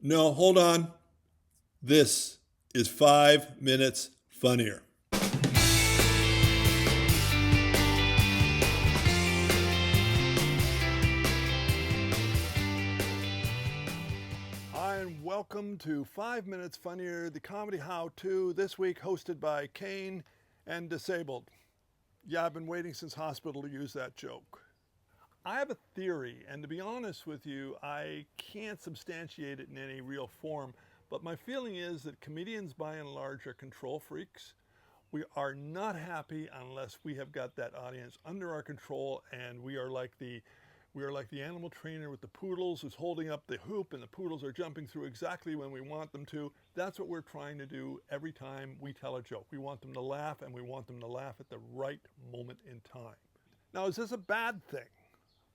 No, hold on. This is 5 Minutes Funnier. Hi, and welcome to 5 Minutes Funnier, the comedy how-to, this week hosted by Kane and Disabled. Yeah, I've been waiting since hospital to use that joke. I have a theory, and to be honest with you, I can't substantiate it in any real form, but my feeling is that comedians by and large are control freaks. We are not happy unless we have got that audience under our control, and we are like the animal trainer with the poodles who's holding up the hoop and the poodles are jumping through exactly when we want them to. That's what we're trying to do every time we tell a joke. We want them to laugh, and we want them to laugh at the right moment in time. Now, is this a bad thing?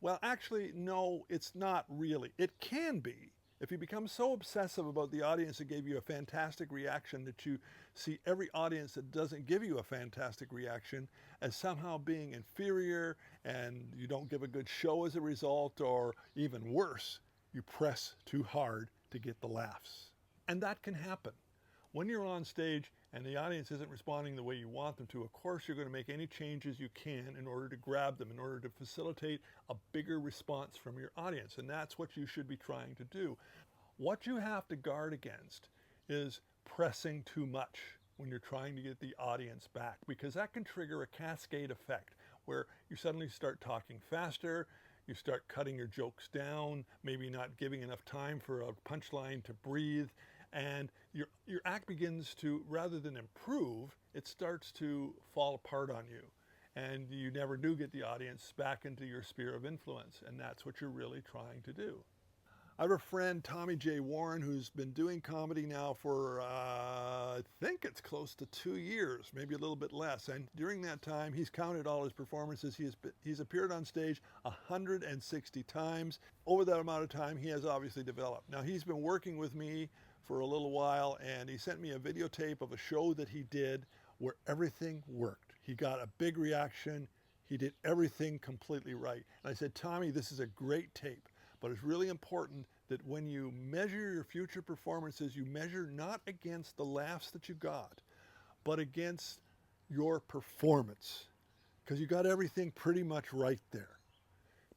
Well, actually, no, it's not really. It can be. If you become so obsessive about the audience that gave you a fantastic reaction that you see every audience that doesn't give you a fantastic reaction as somehow being inferior, and you don't give a good show as a result, or even worse, you press too hard to get the laughs. And that can happen. When you're on stage and the audience isn't responding the way you want them to, of course you're going to make any changes you can in order to grab them, in order to facilitate a bigger response from your audience. And that's what you should be trying to do. What you have to guard against is pressing too much when you're trying to get the audience back, because that can trigger a cascade effect where you suddenly start talking faster, you start cutting your jokes down, maybe not giving enough time for a punchline to breathe, and your act begins to, rather than improve, it starts to fall apart on you. And you never do get the audience back into your sphere of influence, and that's what you're really trying to do. I have a friend, Tommy J. Warren, who's been doing comedy now for, I think it's close to 2 years, maybe a little bit less. And during that time, he's counted all his performances. He's appeared on stage 160 times. Over that amount of time, he has obviously developed. Now, he's been working with me for a little while, and he sent me a videotape of a show that he did where everything worked. He got a big reaction. He did everything completely right. And I said, Tommy, this is a great tape. But it's really important that when you measure your future performances, you measure not against the laughs that you got, but against your performance, because you got everything pretty much right there.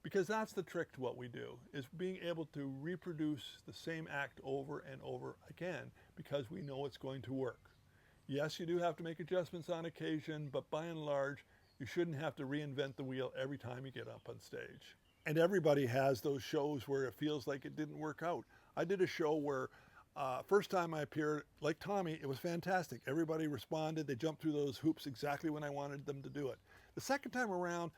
Because that's the trick to what we do, is being able to reproduce the same act over and over again, because we know it's going to work. Yes, you do have to make adjustments on occasion, but by and large, you shouldn't have to reinvent the wheel every time you get up on stage. And everybody has those shows where it feels like it didn't work out. I did a show where first time I appeared, like Tommy, it was fantastic. Everybody responded. They jumped through those hoops exactly when I wanted them to do it. The second time around,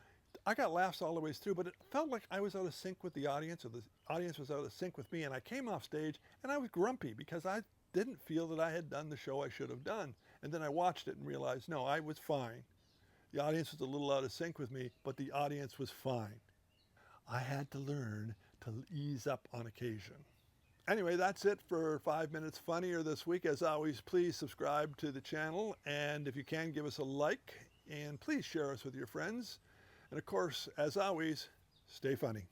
I got laughs all the way through, but it felt like I was out of sync with the audience, or the audience was out of sync with me. And I came off stage and I was grumpy because I didn't feel that I had done the show I should have done. And then I watched it and realized, no, I was fine. The audience was a little out of sync with me, but the audience was fine. I had to learn to ease up on occasion. Anyway, that's it for 5 Minutes Funnier this week. As always, please subscribe to the channel, and if you can, give us a like, and please share us with your friends. And of course, as always, stay funny.